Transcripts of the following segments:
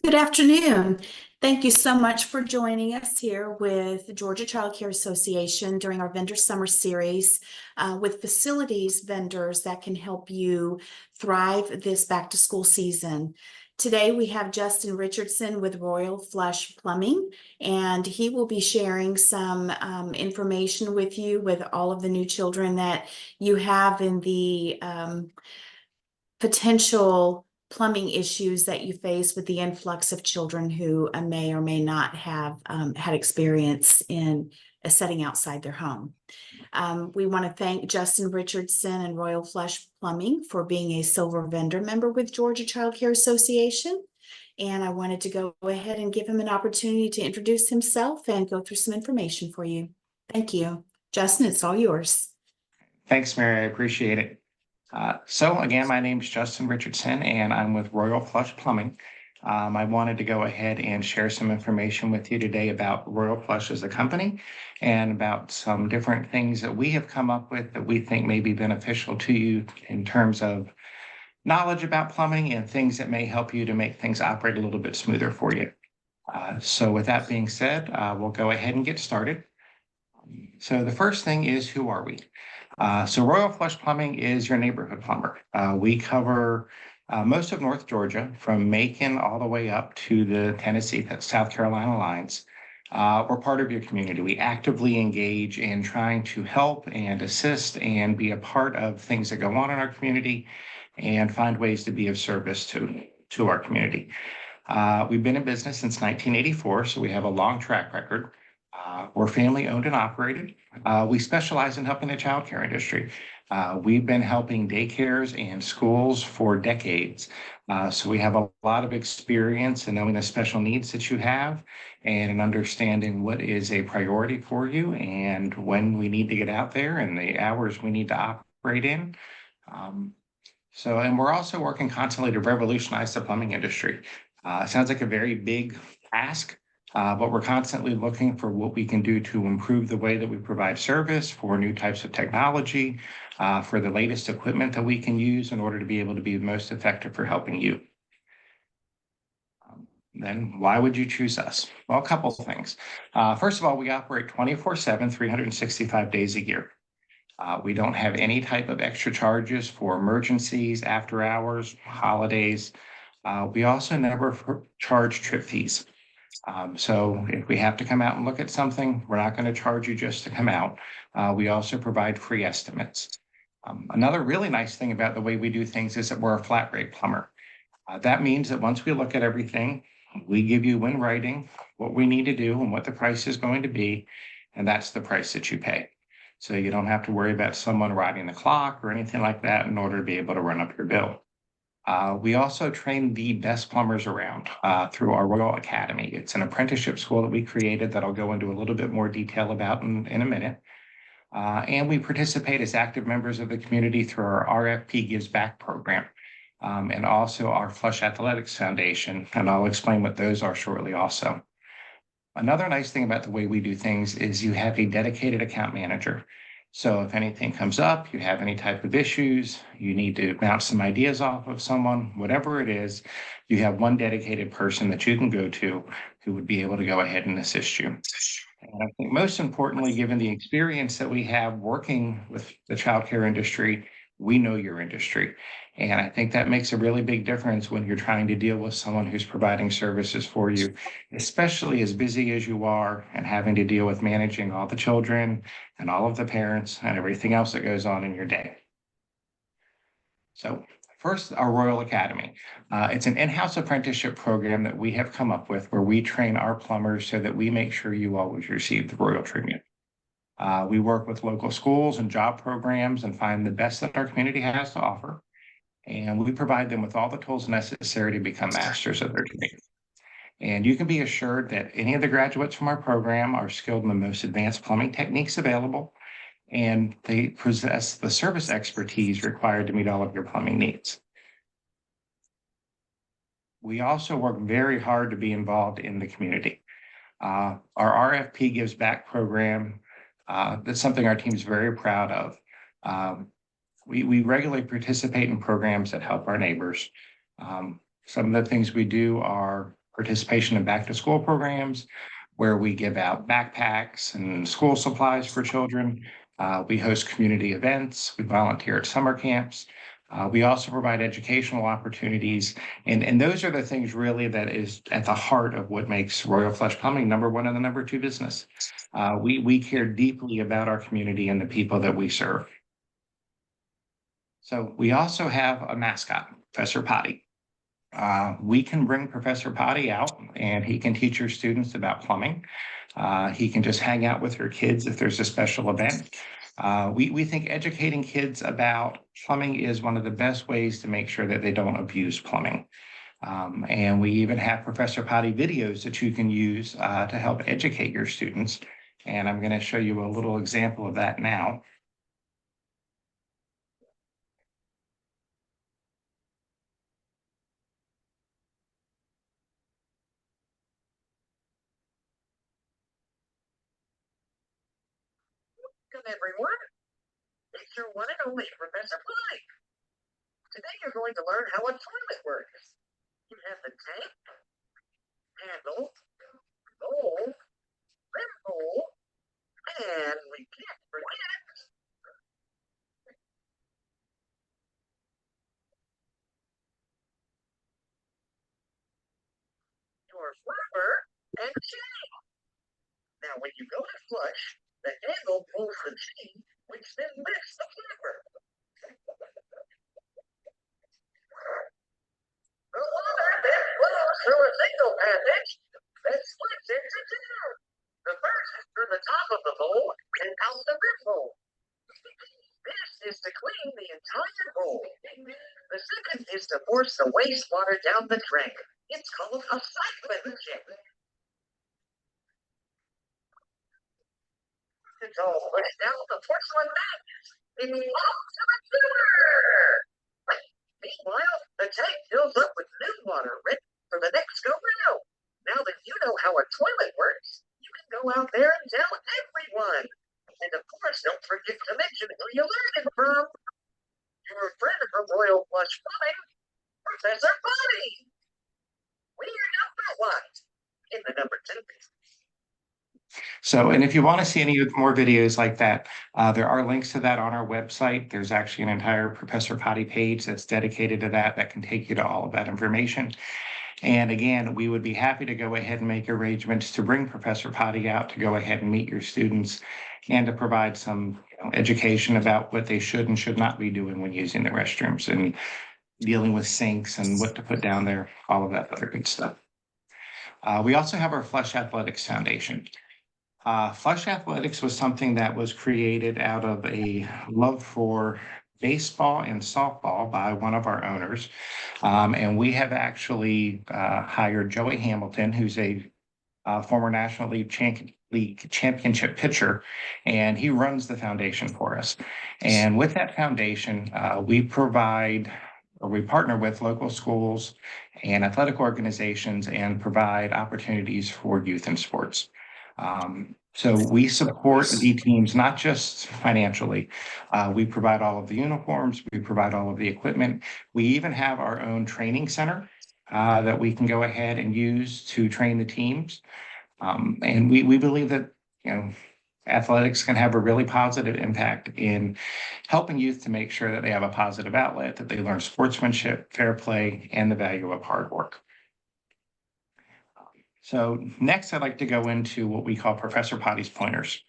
Good afternoon. Thank you so much for joining us here with Georgia Child Care Association during our Vendor Summer Series with facilities vendors that can help you thrive this back to school season. Today we have Justin Richardson with Royal Flush Plumbing, and he will be sharing some information with you with all of the new children that you have in the potential plumbing issues that you face with the influx of children who may or may not have had experience in setting outside their home. We want to thank Justin Richardson and Royal Flush Plumbing for being a silver vendor member with Georgia Child Care Association. And I wanted to go ahead and give him an opportunity to introduce himself and go through some information for you. Thank you. Justin, it's all yours. Thanks, Mary. I appreciate it. So again, my name is Justin Richardson, and I'm with Royal Flush Plumbing. I wanted to go ahead and share some information with you today about Royal Flush as a company and about some different things that we have come up with that we think may be beneficial to you in terms of knowledge about plumbing and things that may help you to make things operate a little bit smoother for you. So with that being said, we'll go ahead and get started. So the first thing is, who are we? So Royal Flush Plumbing is your neighborhood plumber. We cover most of North Georgia, from Macon all the way up to the Tennessee, South Carolina lines. We're part of your community. We actively engage in trying to help and assist and be a part of things that go on in our community and find ways to be of service to our community. We've been in business since 1984, so we have a long track record. We're family owned and operated. We specialize in helping the childcare industry. We've been helping daycares and schools for decades. So we have a lot of experience in knowing the special needs that you have and in understanding what is a priority for you and when we need to get out there and the hours we need to operate in. And we're also working constantly to revolutionize the plumbing industry. It sounds like a very big ask. But we're constantly looking for what we can do to improve the way that we provide service, for new types of technology, for the latest equipment that we can use in order to be able to be most effective for helping you. Then why would you choose us? Well, a couple of things. First of all, we operate 24/7, 365 days a year. We don't have any type of extra charges for emergencies, after hours, holidays. We also never charge trip fees. So if we have to come out and look at something, we're not going to charge you just to come out. We also provide free estimates. Another really nice thing about the way we do things is that we're a flat rate plumber. That means that once we look at everything, we give you in writing what we need to do and what the price is going to be, and that's the price that you pay. So you don't have to worry about someone riding the clock or anything like that in order to be able to run up your bill. We also train the best plumbers around through our Royal Academy. It's an apprenticeship school that we created that I'll go into a little bit more detail about in a minute. And we participate as active members of the community through our RFP Gives Back program and also our Flush Athletics Foundation. And I'll explain what those are shortly also. Another nice thing about the way we do things is you have a dedicated account manager. So if anything comes up, you have any type of issues, you need to bounce some ideas off of someone, whatever it is, you have one dedicated person that you can go to who would be able to go ahead and assist you. And I think most importantly, given the experience that we have working with the childcare industry, we know your industry. And I think that makes a really big difference when you're trying to deal with someone who's providing services for you, especially as busy as you are and having to deal with managing all the children and all of the parents and everything else that goes on in your day. So first, our Royal Academy. It's an in-house apprenticeship program that we have come up with where we train our plumbers so that we make sure you always receive the Royal treatment. We work with local schools and job programs and find the best that our community has to offer. And we provide them with all the tools necessary to become masters of their trade. And you can be assured that any of the graduates from our program are skilled in the most advanced plumbing techniques available, and they possess the service expertise required to meet all of your plumbing needs. We also work very hard to be involved in the community. Our RFP Gives Back program, that's something our team is very proud of. We regularly participate in programs that help our neighbors. Some of the things we do are participation in back to school programs where we give out backpacks and school supplies for children. We host community events. We volunteer at summer camps. We also provide educational opportunities. And those are the things really that is at the heart of what makes Royal Flush Plumbing number one and the number two business. We care deeply about our community and the people that we serve. So we also have a mascot, Professor Potty. We can bring Professor Potty out and he can teach your students about plumbing. He can just hang out with your kids if there's a special event. We think educating kids about plumbing is one of the best ways to make sure that they don't abuse plumbing. And we even have Professor Potty videos that you can use to help educate your students. And I'm going to show you a little example of that now. Welcome everyone. It's your one and only Professor Potty. Today you're going to learn how a toilet works. You have the tank, handle, bowl, rim hole, and we can't forget your flapper and chain. Now when you go to flush, the handle pulls the chain, which then lifts the flapper. The water then flows through a single passage that splits into two. The first is through the top of the bowl and out the rim hole. This is to clean the entire bowl. The second is to force the wastewater down the drain. It's called a cyclone. It's all pushed down the porcelain mat. It belongs to the sewer. Meanwhile, the tank fills up with new water ready for the next go round. Now that you know how a toilet works, you can go out there and tell everyone. And of course, don't forget to mention who you learned it from. Your friend from Royal Flush Plumbing, Professor Potty. We're number one in the number 10 business. So, and if you want to see any more videos like that, there are links to that on our website. There's actually an entire Professor Potty page that's dedicated to that can take you to all of that information. And again, we would be happy to go ahead and make arrangements to bring Professor Potty out to go ahead and meet your students and to provide some education about what they should and should not be doing when using the restrooms and dealing with sinks and what to put down there, all of that other good stuff. We also have our Flush Athletics Foundation. Flush Athletics was something that was created out of a love for baseball and softball by one of our owners. And we have actually hired Joey Hamilton, who's a former National League championship pitcher, and he runs the foundation for us. And with that foundation, we partner with local schools and athletic organizations and provide opportunities for youth in sports. So we support the teams, not just financially. We provide all of the uniforms, we provide all of the equipment. We even have our own training center that we can go ahead and use to train the teams. And we believe that, athletics can have a really positive impact in helping youth to make sure that they have a positive outlet, that they learn sportsmanship, fair play, and the value of hard work. So next, I'd like to go into what we call Professor Potty's pointers.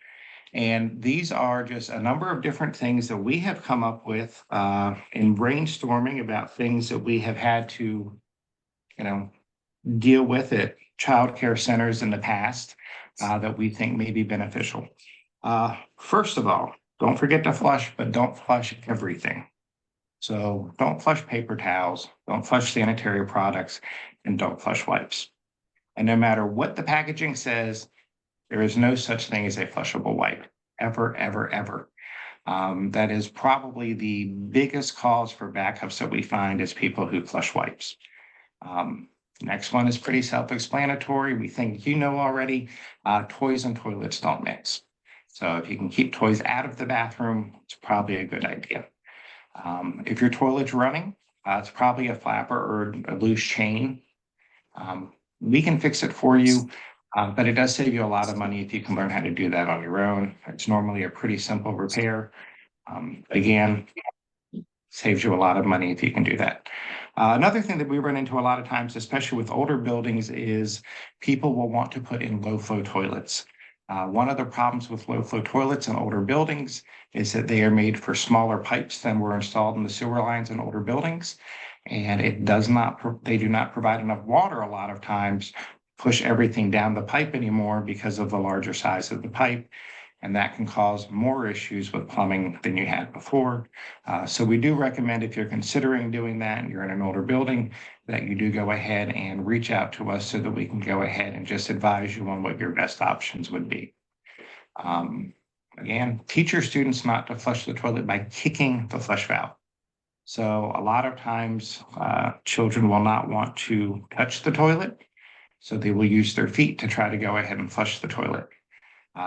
And these are just a number of different things that we have come up with in brainstorming about things that we have had to, deal with at childcare centers in the past that we think may be beneficial. First of all, don't forget to flush, but don't flush everything. So don't flush paper towels, don't flush sanitary products, and don't flush wipes. And no matter what the packaging says, there is no such thing as a flushable wipe, ever, ever, ever. That is probably the biggest cause for backups that we find is people who flush wipes. Next one is pretty self-explanatory. We think you know already, toys and toilets don't mix. So if you can keep toys out of the bathroom, it's probably a good idea. If your toilet's running, it's probably a flapper or a loose chain. we can fix it for you. But it does save you a lot of money if you can learn how to do that on your own. It's normally a pretty simple repair. Again, saves you a lot of money if you can do that. Another thing that we run into a lot of times, especially with older buildings, is people will want to put in low flow toilets. One of the problems with low flow toilets in older buildings is that they are made for smaller pipes than were installed in the sewer lines in older buildings. And they do not provide enough water a lot of times, push everything down the pipe anymore because of the larger size of the pipe. And that can cause more issues with plumbing than you had before. So we do recommend, if you're considering doing that and you're in an older building, that you do go ahead and reach out to us so that we can go ahead and just advise you on what your best options would be. Again, teach your students not to flush the toilet by kicking the flush valve. So a lot of times children will not want to touch the toilet, so they will use their feet to try to go ahead and flush the toilet.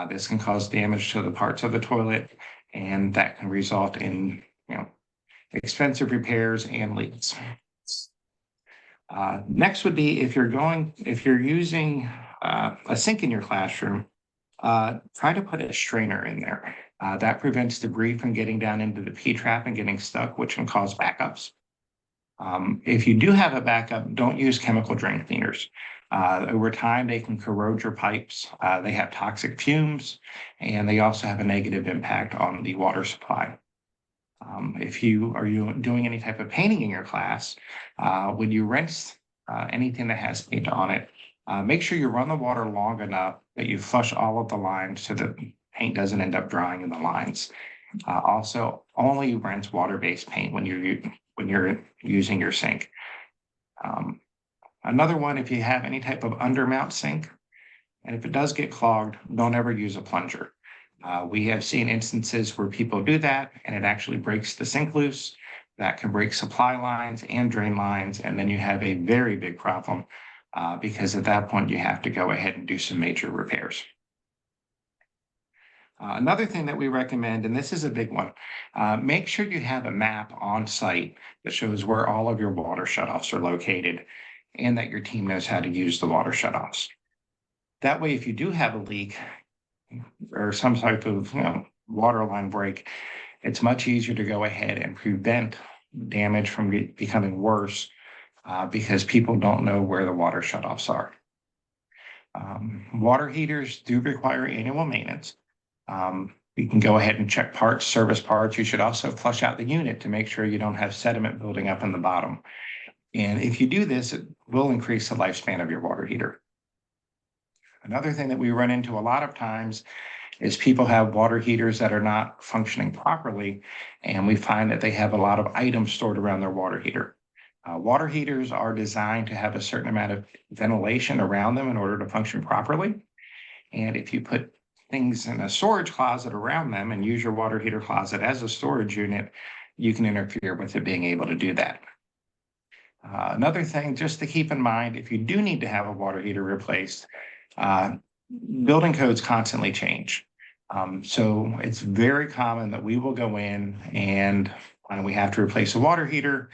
This can cause damage to the parts of the toilet, and that can result in, expensive repairs and leaks. Next would be if you're using a sink in your classroom, try to put a strainer in there. That prevents debris from getting down into the P-trap and getting stuck, which can cause backups. If you do have a backup, don't use chemical drain cleaners. Over time, they can corrode your pipes. They have toxic fumes, and they also have a negative impact on the water supply. If you are doing any type of painting in your class, when you rinse anything that has paint on it, make sure you run the water long enough that you flush all of the lines so that paint doesn't end up drying in the lines. Also, only rinse water-based paint when you're using your sink. Another one, if you have any type of undermount sink, and if it does get clogged, don't ever use a plunger. We have seen instances where people do that and it actually breaks the sink loose. That can break supply lines and drain lines, and then you have a very big problem because at that point you have to go ahead and do some major repairs. Another thing that we recommend, and this is a big one, make sure you have a map on site that shows where all of your water shutoffs are located and that your team knows how to use the water shutoffs. That way, if you do have a leak or some type of water line break, it's much easier to go ahead and prevent damage from becoming worse because people don't know where the water shutoffs are. Water heaters do require annual maintenance. You can go ahead and check parts, service parts. You should also flush out the unit to make sure you don't have sediment building up in the bottom. And if you do this, it will increase the lifespan of your water heater. Another thing that we run into a lot of times is people have water heaters that are not functioning properly, and we find that they have a lot of items stored around their water heater. Water heaters are designed to have a certain amount of ventilation around them in order to function properly. And if you put things in a storage closet around them and use your water heater closet as a storage unit, you can interfere with it being able to do that. Another thing just to keep in mind, if you do need to have a water heater replaced, building codes constantly change. So it's very common that we will go in and when we have to replace a water heater,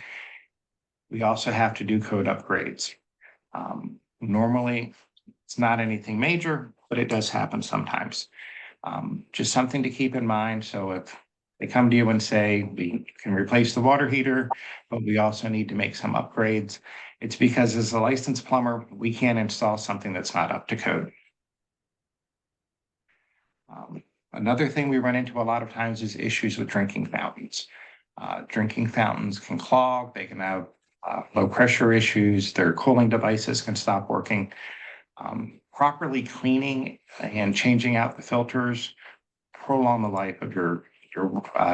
we also have to do code upgrades. Normally, it's not anything major, but it does happen sometimes. Just something to keep in mind. So if they come to you and say, we can replace the water heater, but we also need to make some upgrades, it's because as a licensed plumber, we can't install something that's not up to code. Another thing we run into a lot of times is issues with drinking fountains. Drinking fountains can clog, they can have low pressure issues, their cooling devices can stop working. Properly cleaning and changing out the filters prolong the life of your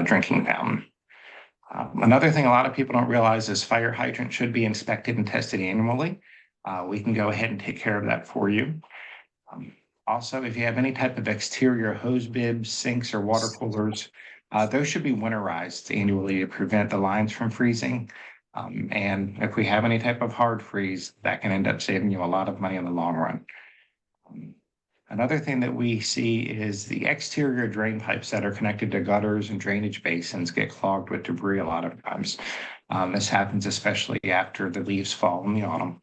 drinking fountain. Another thing a lot of people don't realize is fire hydrants should be inspected and tested annually. We can go ahead and take care of that for you. Also, if you have any type of exterior hose bibs, sinks, or water coolers, those should be winterized annually to prevent the lines from freezing. And if we have any type of hard freeze, that can end up saving you a lot of money in the long run. Another thing that we see is the exterior drain pipes that are connected to gutters and drainage basins get clogged with debris a lot of times. This happens especially after the leaves fall in the autumn.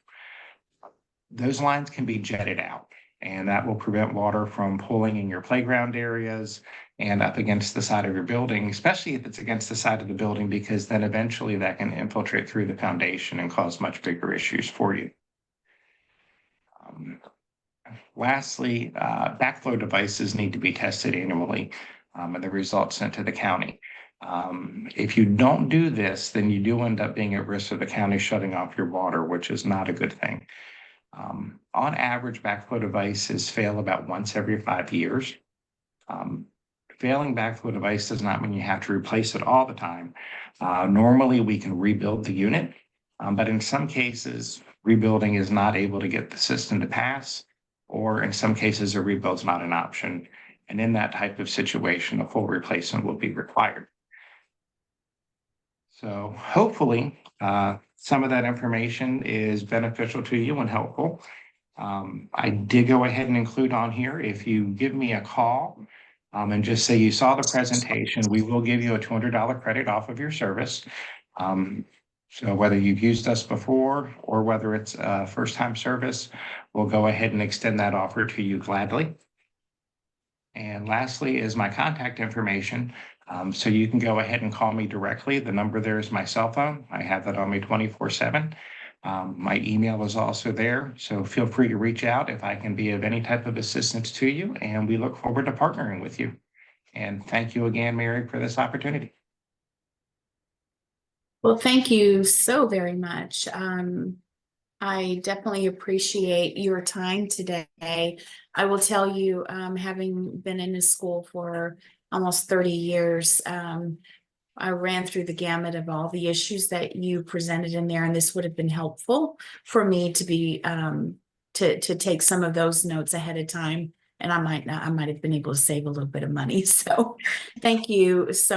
those lines can be jetted out, and that will prevent water from pooling in your playground areas and up against the side of your building, especially if it's against the side of the building, because then eventually that can infiltrate through the foundation and cause much bigger issues for you. Lastly, backflow devices need to be tested annually, and the results sent to the county. If you don't do this, then you do end up being at risk of the county shutting off your water, which is not a good thing. On average, backflow devices fail about once every 5 years. Failing backflow device does not mean you have to replace it all the time. Normally, we can rebuild the unit, but in some cases, rebuilding is not able to get the system to pass, or in some cases, a rebuild's not an option. And in that type of situation, a full replacement will be required. So hopefully, some of that information is beneficial to you and helpful. I did go ahead and include on here, if you give me a call and just say you saw the presentation, we will give you a $200 credit off of your service. So whether you've used us before or whether it's a first-time service, we'll go ahead and extend that offer to you gladly. And lastly is my contact information. So you can go ahead and call me directly. The number there is my cell phone. I have that on me 24/7. My email is also there, so feel free to reach out if I can be of any type of assistance to you, and we look forward to partnering with you. And thank you again, Mary, for this opportunity. Well, thank you so very much. I definitely appreciate your time today. I will tell you, having been in this school for almost 30 years, I ran through the gamut of all the issues that you presented in there, and this would have been helpful for me to be to take some of those notes ahead of time. And I might have been able to save a little bit of money. So thank you so